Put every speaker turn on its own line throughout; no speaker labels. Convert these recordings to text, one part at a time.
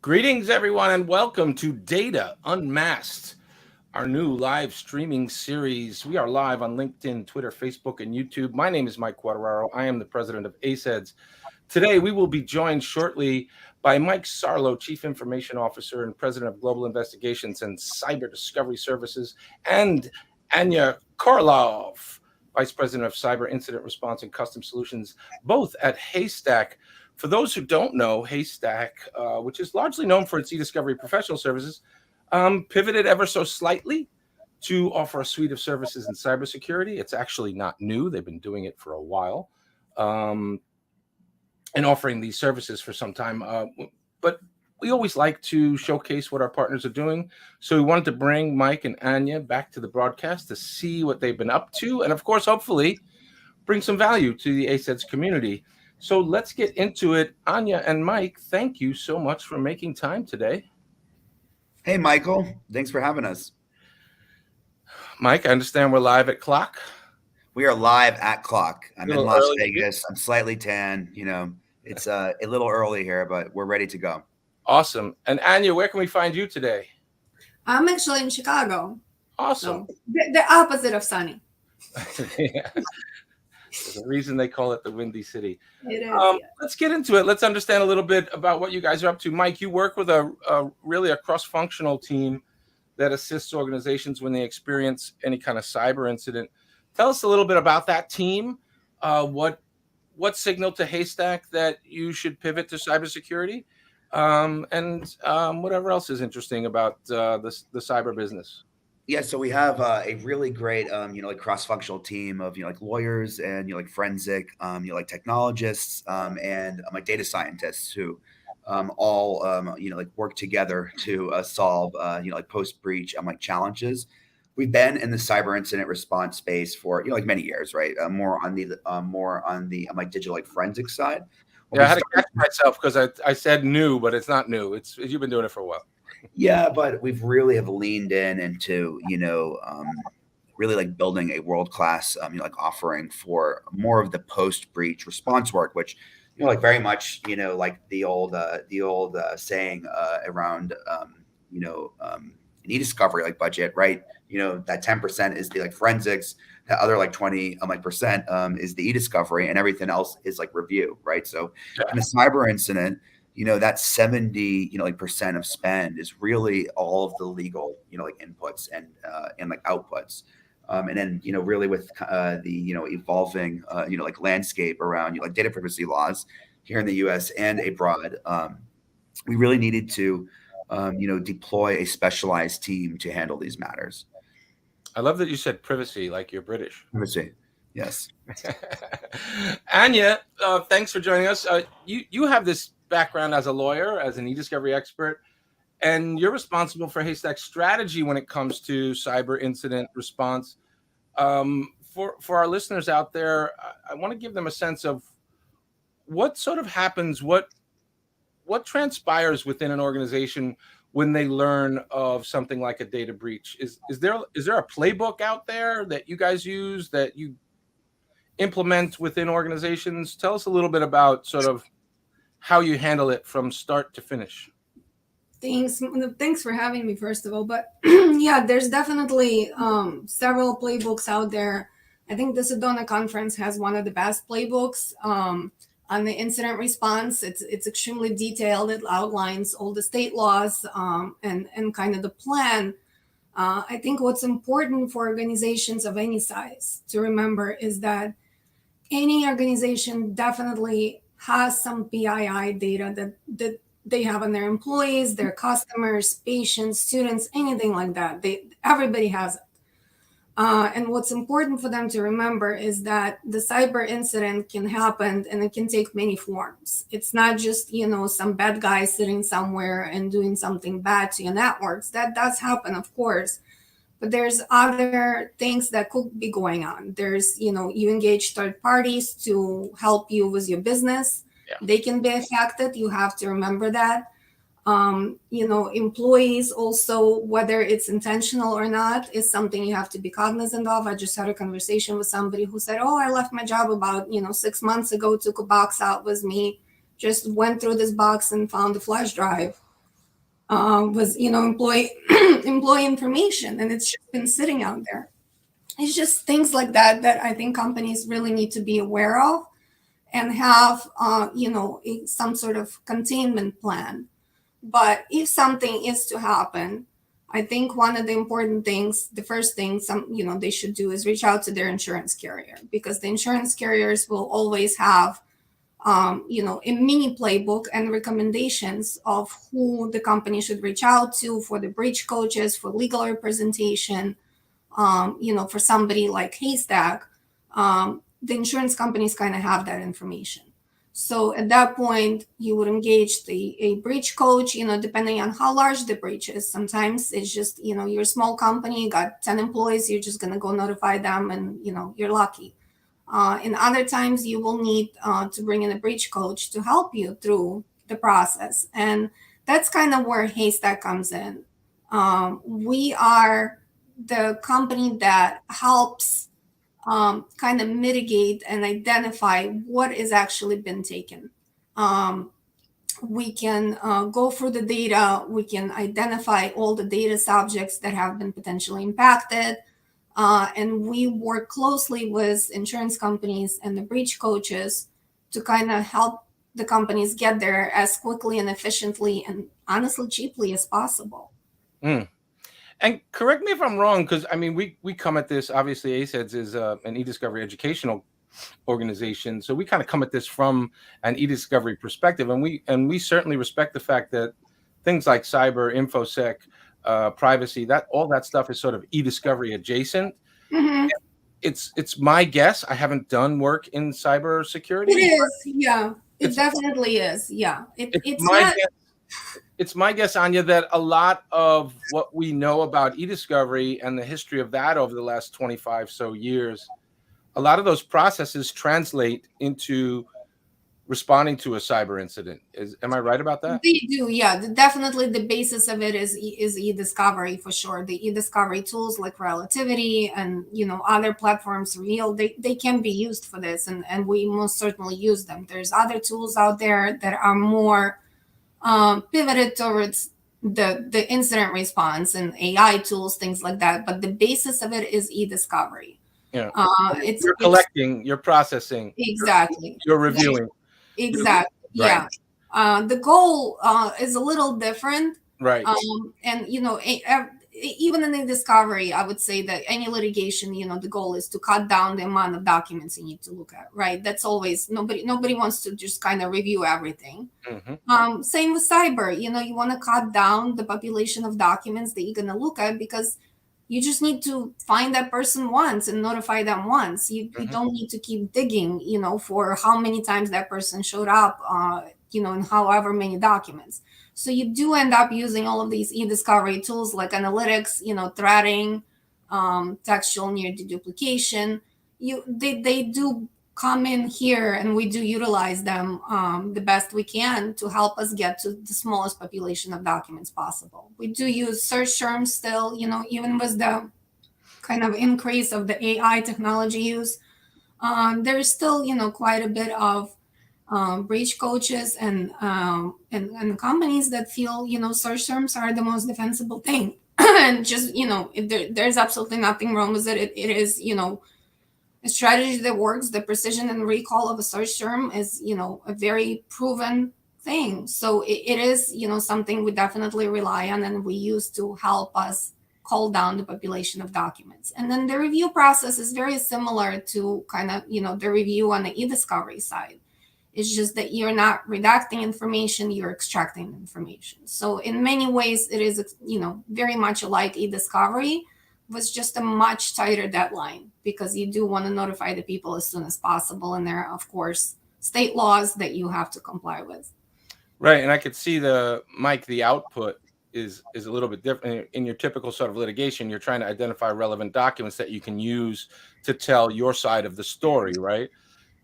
Greetings, everyone, and welcome to Data Unmasked, our new live streaming series. We are live on LinkedIn, Twitter, Facebook, and YouTube. My name is Mike Quartararo. I am the president of ACEDS. Today, we will be joined shortly by Mike Sarlo, Chief Information Officer and President of Global Investigations and Cyber Discovery Services, and Anya Korolyov, Vice President of Cyber Incident Response and Custom Solutions, both at Haystack. For those who don't know, Haystack, which is largely known for its e-discovery professional services, pivoted ever so slightly to offer a suite of services in cybersecurity. It's actually not new. They've been doing it for a while and offering these services for some time. But we always like to showcase what our partners are doing. So we wanted to bring Mike and Anya back to the broadcast to see what they've been up to. And of course, hopefully, bring some value to the ACEDS community. So let's get into it. Anya and Mike, thank you so much for making time today.
Hey, Michael. Thanks for having us.
Mike, I understand we're live at Clock.
We are live at Clock. I'm in Las Vegas. I'm slightly tan. You know, it's a little early here, but we're ready to go.
Awesome. And Anya, where can we find you today?
I'm actually in Chicago.
Awesome.
So the opposite of sunny.
Yeah. There's a reason they call it the Windy City.
It is, yeah.
Let's get into it. Let's understand a little bit about what you guys are up to. Mike, you work with really a cross-functional team that assists organizations when they experience any kind of cyber incident. Tell us a little bit about that team. What signaled to Haystack that you should pivot to cybersecurity, and whatever else is interesting about the cyber business.
Yeah, so we have a really great, cross-functional team of, lawyers and, forensic, technologists and data scientists who all, work together to solve, post-breach challenges. We've been in the cyber incident response space for, many years, right? More on the digital forensic side.
Yeah, I had to catch myself because I said new, but it's not new. You've been doing it for a while.
Yeah, but we've really have leaned into, really building a world-class, offering for more of the post-breach response work, which, very much, the old saying around, an e-discovery budget, right? That 10% is the forensics, the other 20% is the e-discovery, and everything else is review, right? So in a cyber incident, that 70% of spend is really all of the legal inputs and outputs, and then really with the evolving landscape around data privacy laws here in the U.S. and abroad, we really needed to deploy a specialized team to handle these matters.
I love that you said privacy like you're British.
Privacy, yes.
Anya, thanks for joining us. You have this background as a lawyer, as an e-discovery expert, and you're responsible for Haystack's strategy when it comes to cyber incident response. For our listeners out there, I want to give them a sense of what sort of happens, what transpires within an organization when they learn of something like a data breach. Is there a playbook out there that you guys use, that you implement within organizations? Tell us a little bit about sort of how you handle it from start to finish.
Thanks for having me, first of all. But yeah, there's definitely several playbooks out there. I think the Sedona conference has one of the best playbooks on the incident response. It's extremely detailed. It outlines all the state laws and kind of the plan. I think what's important for organizations of any size to remember is that any organization definitely has some PII data that they have on their employees, their customers, patients, students, anything like that. Everybody has it. And what's important for them to remember is that the cyber incident can happen and it can take many forms. It's not just, some bad guy sitting somewhere and doing something bad to your networks. That does happen, of course. But there's other things that could be going on. There's, you engage third parties to help you with your business. Yeah. They can be affected. You have to remember that. Employees also, whether it's intentional or not, is something you have to be cognizant of. I just had a conversation with somebody who said, I left my job about, 6 months ago, took a box out with me, just went through this box and found a flash drive. was employee employee information, and it's just been sitting out there. It's just things like that that I think companies really need to be aware of and have some sort of containment plan. But if something is to happen, I think one of the important things, the first thing they should do is reach out to their insurance carrier, because the insurance carriers will always have a mini playbook and recommendations of who the company should reach out to for the breach coaches, for legal representation. For somebody like Haystack, the insurance companies kind of have that information. So at that point, you would engage a breach coach, depending on how large the breach is. Sometimes it's just, you're a small company, you got 10 employees, you're just going to go notify them and, you're lucky. In other times, you will need to bring in a breach coach to help you through the process. And that's kind of where Haystack comes in. We are the company that helps kind of mitigate and identify what is actually been taken. We can go through the data. We can identify all the data subjects that have been potentially impacted. And we work closely with insurance companies and the breach coaches to kind of help the companies get there as quickly and efficiently and honestly cheaply as possible.
Mm. And correct me if I'm wrong, because I mean, we come at this, obviously ACEDS is an e-discovery educational organization. So we kind of come at this from an e-discovery perspective. And we certainly respect the fact that things like cyber, InfoSec, privacy, that all that stuff is sort of e-discovery adjacent.
Mm-hmm.
It's my guess. I haven't done work in cybersecurity.
It is, yeah. It definitely is, yeah.
It's my guess, Anya, that a lot of what we know about e-discovery and the history of that over the last 25 so years, a lot of those processes translate into responding to a cyber incident. Am I right about that?
They do, yeah. Definitely the basis of it is e-discovery for sure. The e-discovery tools like Relativity and other platforms, Real, they can be used for this, and we most certainly use them. There's other tools out there that are more pivoted towards the incident response and AI tools, things like that. But the basis of it is e-discovery.
Yeah, you're collecting, you're processing,
exactly.
You're reviewing.
Exactly. Right. Yeah. The goal is a little different.
Right.
And even in the discovery, I would say that any litigation, the goal is to cut down the amount of documents you need to look at, right? That's always, nobody wants to just kind of review everything. Mm-hmm. Same with cyber, you want to cut down the population of documents that you're going to look at, because you just need to find that person once and notify them once. You don't need to keep digging, for how many times that person showed up, in however many documents. So you do end up using all of these e-discovery tools like analytics, threading, textual near deduplication. They do come in here, and we do utilize them the best we can to help us get to the smallest population of documents possible. We do use search terms still, even with the kind of increase of the AI technology use. There's still, quite a bit of breach coaches and companies that feel, search terms are the most defensible thing. And just, there's absolutely nothing wrong with it. It is, a strategy that works. The precision and recall of a search term is, a very proven thing. So it is, something we definitely rely on and we use to help us cull down the population of documents. And then the review process is very similar to kind of, the review on the e-discovery side. It's just that you're not redacting information, you're extracting information. So in many ways, it is, very much like e-discovery, was just a much tighter deadline, because you do want to notify the people as soon as possible. And there are, of course, state laws that you have to comply with.
Right. And I could see the output is a little bit different. In your typical sort of litigation, you're trying to identify relevant documents that you can use to tell your side of the story, right?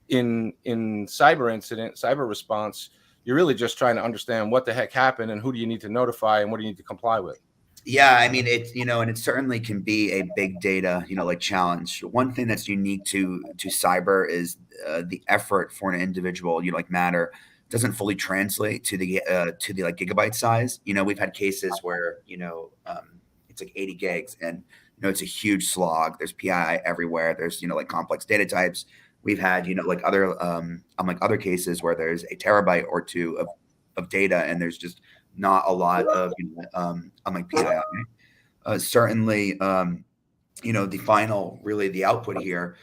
In cyber response, you're really just trying to understand what the heck happened and who do you need to notify and what do you need to comply with.
Yeah, I mean, it's, and it certainly can be a big data, like challenge. One thing that's unique to cyber is the effort for an individual, like Matter, doesn't fully translate to the like gigabyte size. We've had cases where it's like 80 gigs, and it's a huge slog. There's PII everywhere. There's like complex data types. We've had like other cases where there's a terabyte or two of data, and there's just not a lot of like PII. Certainly, the final, really the output here,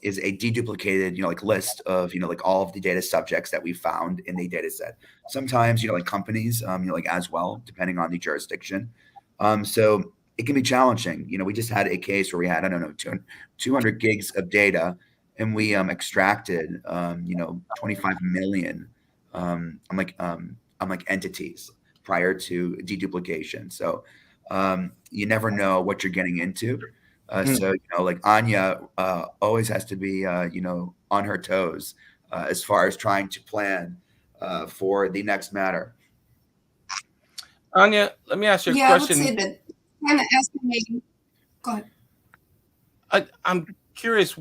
is a deduplicated, like list of, like all of the data subjects that we found in the data set. Sometimes, like companies, like as well, depending on the jurisdiction. So it can be challenging. We just had a case where we had, I don't know, 200 gigs of data, and we extracted, 25 million, entities prior to deduplication. So you never know what you're getting into. So, like Anya always has to be, on her toes as far as trying to plan for the next matter.
Anya, let me ask you a question.
I would say that kind of estimating. Go ahead.
I'm curious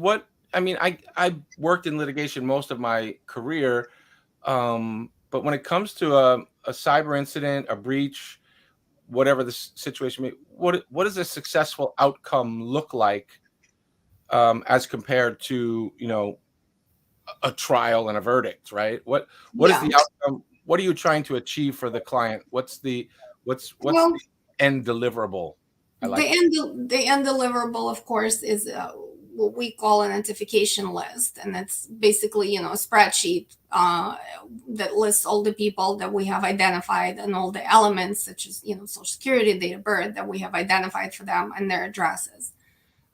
I worked in litigation most of my career, but when it comes to a cyber incident, a breach, whatever the situation may be, what does a successful outcome look like as compared to a trial and a verdict, right? What is the outcome? What are you trying to achieve for the client? What's the end deliverable?
The end deliverable, of course, is what we call an identification list, and that's basically a spreadsheet that lists all the people that we have identified and all the elements such as social security, date of birth that we have identified for them, and their addresses,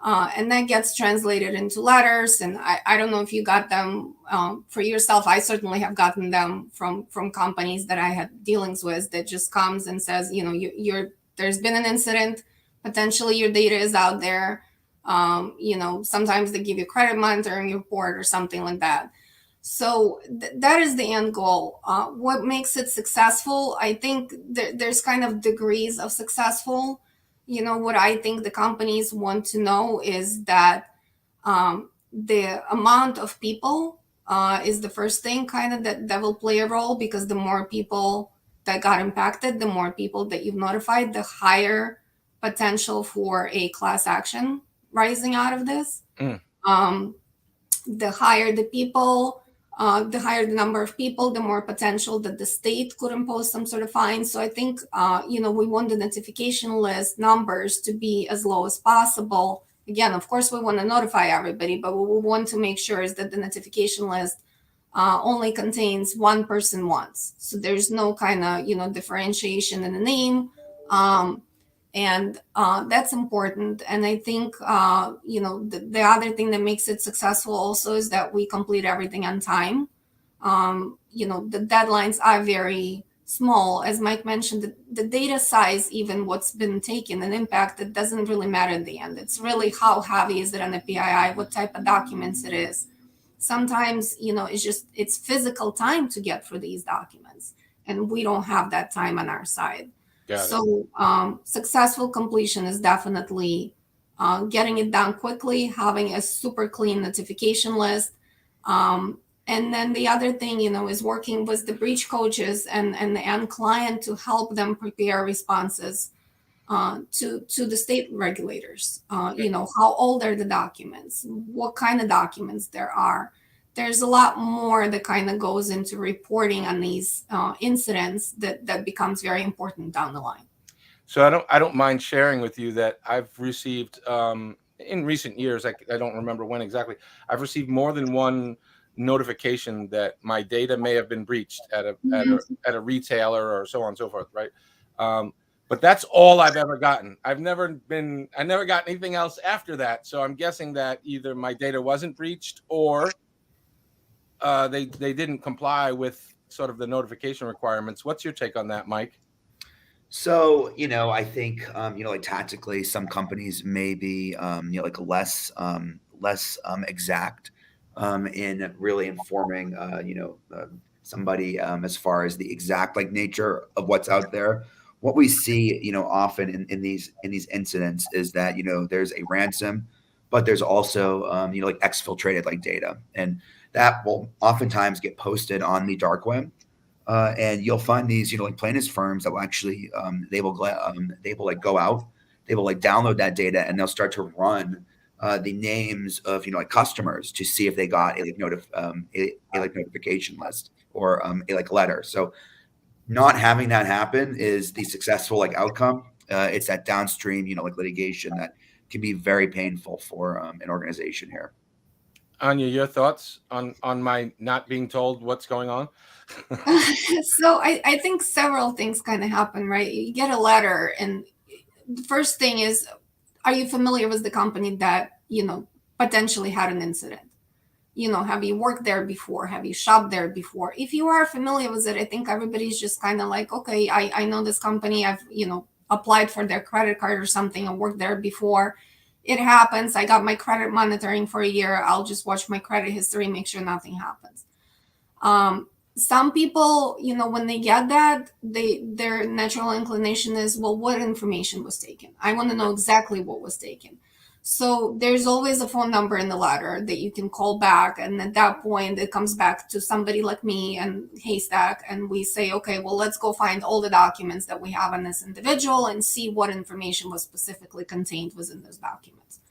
and that gets translated into letters. And I don't know if you got them for yourself. I certainly have gotten them from companies that I had dealings with, that just comes and says, there's been an incident, potentially your data is out there. Sometimes they give you credit monitoring report or something like that. So that is the end goal. What makes it successful? I think there's kind of degrees of successful. What I think the companies want to know is that the amount of people is the first thing kind of that will play a role, because the more people that got impacted, the more people that you've notified, the higher potential for a class action rising out of this. The higher the people, the higher the number of people, the more potential that the state could impose some sort of fine. So I think, we want the notification list numbers to be as low as possible. Again, of course, we want to notify everybody, but what we want to make sure is that the notification list only contains one person once. So there's no kind of, differentiation in the name. And that's important. And I think, the other thing that makes it successful also is that we complete everything on time. The deadlines are very small. As Mike mentioned, the data size, even what's been taken and impacted, doesn't really matter in the end. It's really how heavy is it on the PII, what type of documents it is. Sometimes, it's physical time to get through these documents, and we don't have that time on our side. So successful completion is definitely getting it done quickly, having a super clean notification list. And then the other thing, is working with the breach coaches and the end client to help them prepare responses to the state regulators. How old are the documents? What kind of documents there are? There's a lot more that kind of goes into reporting on these incidents that becomes very important down the line.
So I don't mind sharing with you that I've received in recent years, I don't remember when exactly, I've received more than one notification that my data may have been breached at a retailer or so on and so forth, right? But that's all I've ever gotten. I never got anything else after that. So I'm guessing that either my data wasn't breached or they didn't comply with sort of the notification requirements. What's your take on that, Mike?
So, I think, like tactically, some companies may be, like less exact in really informing, somebody as far as the exact like nature of what's out there. What we see, often in these incidents is that, there's a ransom but there's also like exfiltrated like data, and that will oftentimes get posted on the dark web. And you'll find these, like plaintiffs firms that will actually, they will like go out, they will like download that data, and they'll start to run the names of, like customers to see if they got a like notification list or a like letter. So not having that happen is the successful like outcome. It's that downstream, like litigation that can be very painful for an organization here.
Anya, your thoughts on my not being told what's going on?
So I think several things kind of happen, right? You get a letter, and the first thing is, are you familiar with the company that, potentially had an incident? Have you worked there before? Have you shopped there before? If you are familiar with it, I think everybody's just kind of like, okay, I know this company. I've, applied for their credit card or something. I worked there before. It happens. I got my credit monitoring for a year. I'll just watch my credit history, make sure nothing happens. Some people, when they get that, their natural inclination is, well, what information was taken? I want to know exactly what was taken. So there's always a phone number in the letter that you can call back. And at that point, it comes back to somebody like me and Haystack. And we say, okay, well, let's go find all the documents that we have on this individual and see what information was specifically contained within those documents.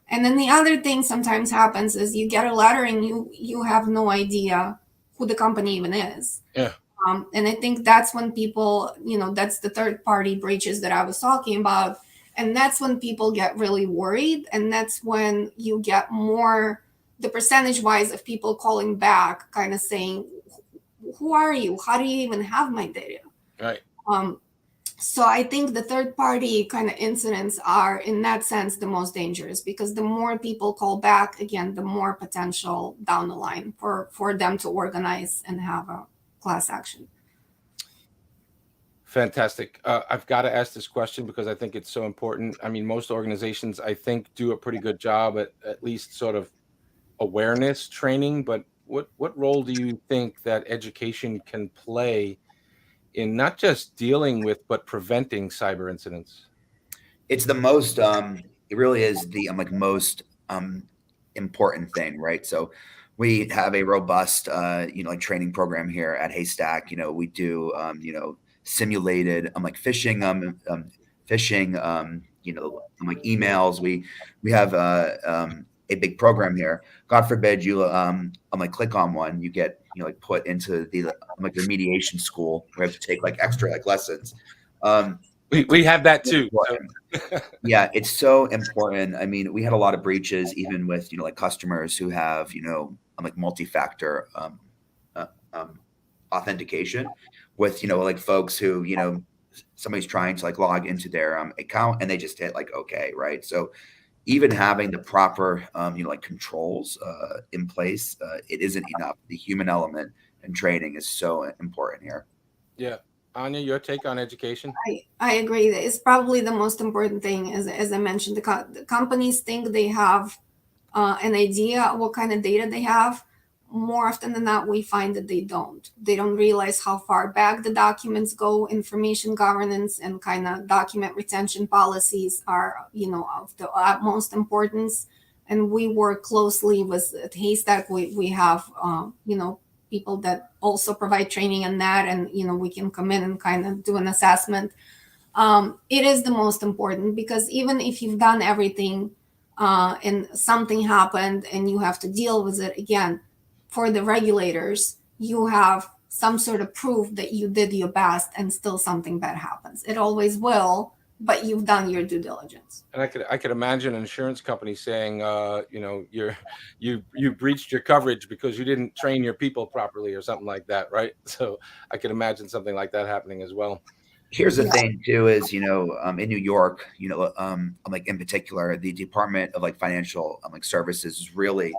And then the other thing sometimes happens is you get a letter and you have no idea who the company even is.
Yeah.
And I think that's when people, that's the third party breaches that I was talking about. And that's when people get really worried. And that's when you get more, the percentage wise of people calling back, kind of saying, who are you? How do you even have my data?
Right.
So I think the third party kind of incidents are, in that sense, the most dangerous, because the more people call back, again, the more potential down the line for them to organize and have a class action.
Fantastic. I've got to ask this question because I think it's so important. I mean, most organizations, I think, do a pretty good job at least sort of awareness training. But what role do you think that education can play in not just dealing with, but preventing cyber incidents?
It's the most, it really is the most important thing, right? So we have a robust, like training program here at Haystack. We do, simulated, like phishing, like emails. We have a big program here. God forbid you, like click on one, you get, like put into the like remediation school where you have to take like extra like lessons.
We have that too.
Yeah, it's so important. I mean, we had a lot of breaches even with, like customers who have, like multi-factor authentication with, like folks who, somebody's trying to like log into their account and they just hit like, okay, right? So even having the proper, like controls in place, it isn't enough. The human element and training is so important here.
Yeah. Anya, your take on education?
I agree. It's probably the most important thing. As I mentioned, the companies think they have an idea what kind of data they have. More often than not, we find that they don't. They don't realize how far back the documents go. Information governance and kind of document retention policies are, of the utmost importance. And we work closely with Haystack. We have, people that also provide training on that, and we can come in and kind of do an assessment. It is the most important, because even if you've done everything and something happened and you have to deal with it again, for the regulators, you have some sort of proof that you did your best and still something bad happens. It always will, but you've done your due diligence.
And I could imagine an insurance company saying, you breached your coverage because you didn't train your people properly or something like that, right? So I could imagine something like that happening as well.
Here's the thing too is, in New York, like in particular, the Department of like Financial like Services is really,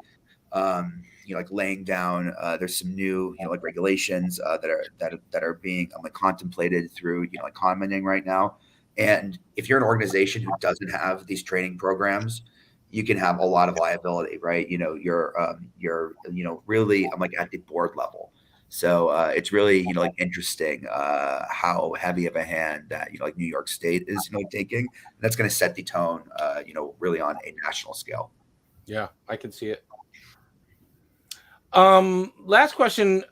like laying down. There's some new, like regulations that are being like contemplated through, like commenting right now. And if you're an organization who doesn't have these training programs, you can have a lot of liability, right? You're really like at the board level. So it's really, like interesting how heavy of a hand that, like New York State is, taking. And that's going to set the tone, really on a national scale.
Yeah, I can see it. Last question.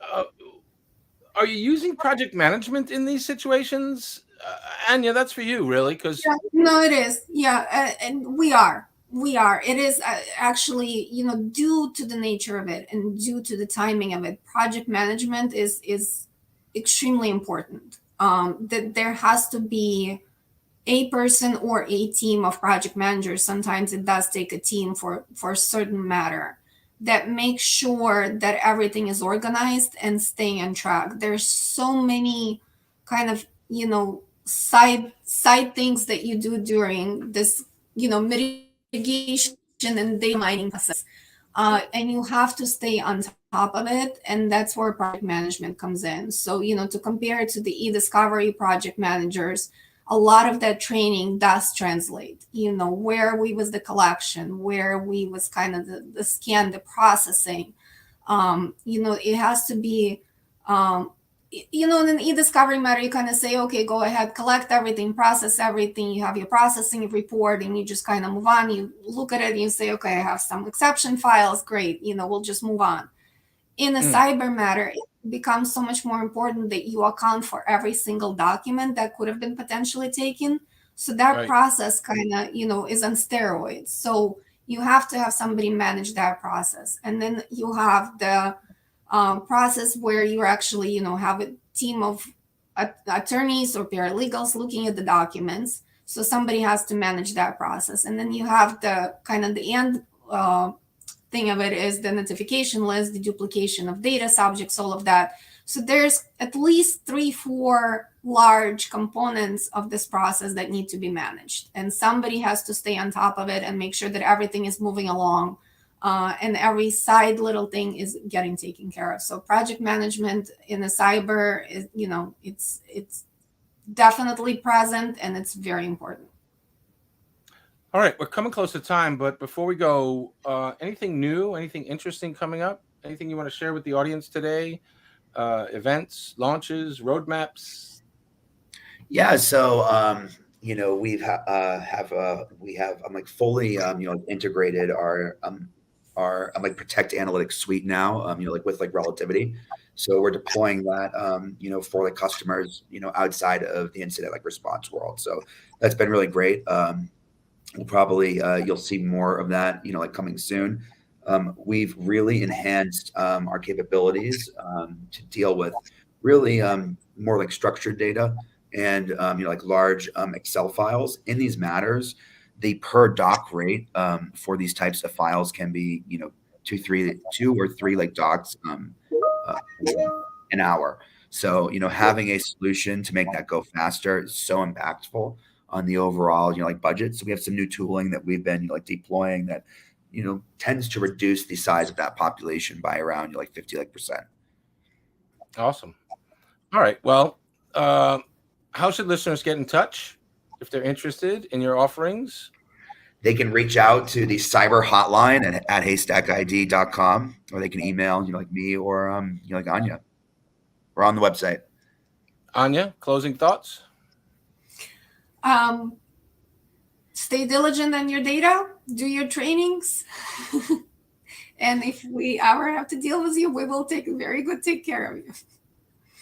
Are you using project management in these situations? Anya, that's for you, really, because
no, it is. Yeah, and we are. It is actually, due to the nature of it and due to the timing of it, project management is extremely important. That there has to be a person or a team of project managers. Sometimes it does take a team for a certain matter that makes sure that everything is organized and staying on track. There's so many kind of, side things that you do during this, mitigation and data mining process. And you have to stay on top of it. And that's where project management comes in. So, to compare it to the e-discovery project managers, a lot of that training does translate, where we was the collection, where we was kind of the scan, the processing. It has to be, in an e-discovery matter, you kind of say, okay, go ahead, collect everything, process everything. You have your processing report and you just kind of move on. You look at it and you say, okay, I have some exception files. Great. We'll just move on. In a cyber matter, it becomes so much more important that you account for every single document that could have been potentially taken. So that process kind of, is on steroids. So you have to have somebody manage that process. And then you have the process where you actually, have a team of attorneys or paralegals looking at the documents. So somebody has to manage that process. And then you have the kind of the end thing of it is the notification list, the duplication of data subjects, all of that. So there's at least 3-4 large components of this process that need to be managed. And somebody has to stay on top of it and make sure that everything is moving along and every side little thing is getting taken care of. So project management in a cyber is, it's definitely present and it's very important.
All right, we're coming close to time, but before we go, anything new, anything interesting coming up? Anything you want to share with the audience today? Events, launches, roadmaps?
Yeah, so we have I'm like fully integrated our like Protect Analytics suite now, like with like Relativity. So we're deploying that for like customers, outside of the incident like response world. So that's been really great. We'll probably you'll see more of that, like coming soon. We've really enhanced our capabilities to deal with really more like structured data and like large Excel files. In these matters, the per doc rate for these types of files can be 2 or 3 like docs an hour. So having a solution to make that go faster is so impactful on the overall like budget. So we have some new tooling that we've been like deploying that tends to reduce the size of that population by around like 50%.
Awesome. All right. Well, how should listeners get in touch if they're interested in your offerings?
They can reach out to the cyber hotline at HaystackID.com, or they can email like me or like Anya. We're on the website.
Anya, closing thoughts?
Stay diligent on your data, do your trainings. And if we ever have to deal with you, we will take care of you.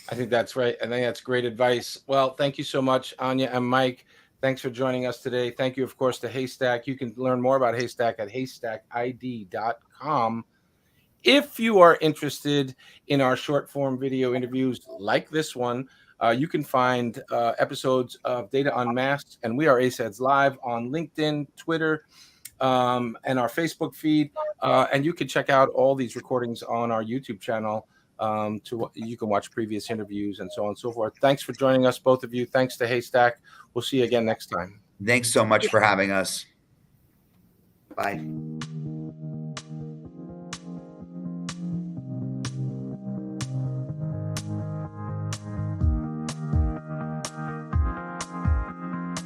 I think that's right. I think that's great advice. Well, thank you so much, Anya and Mike. Thanks for joining us today. Thank you, of course, to Haystack. You can learn more about Haystack at HaystackID.com. If you are interested in our short form video interviews like this one, you can find episodes of Data Unmasked and We Are ACEDS Live on LinkedIn, Twitter, and our Facebook feed. And you can check out all these recordings on our YouTube channel. You can watch previous interviews and so on and so forth. Thanks for joining us, both of you. Thanks to Haystack. We'll see you again next time.
Thanks so much for having us. Bye.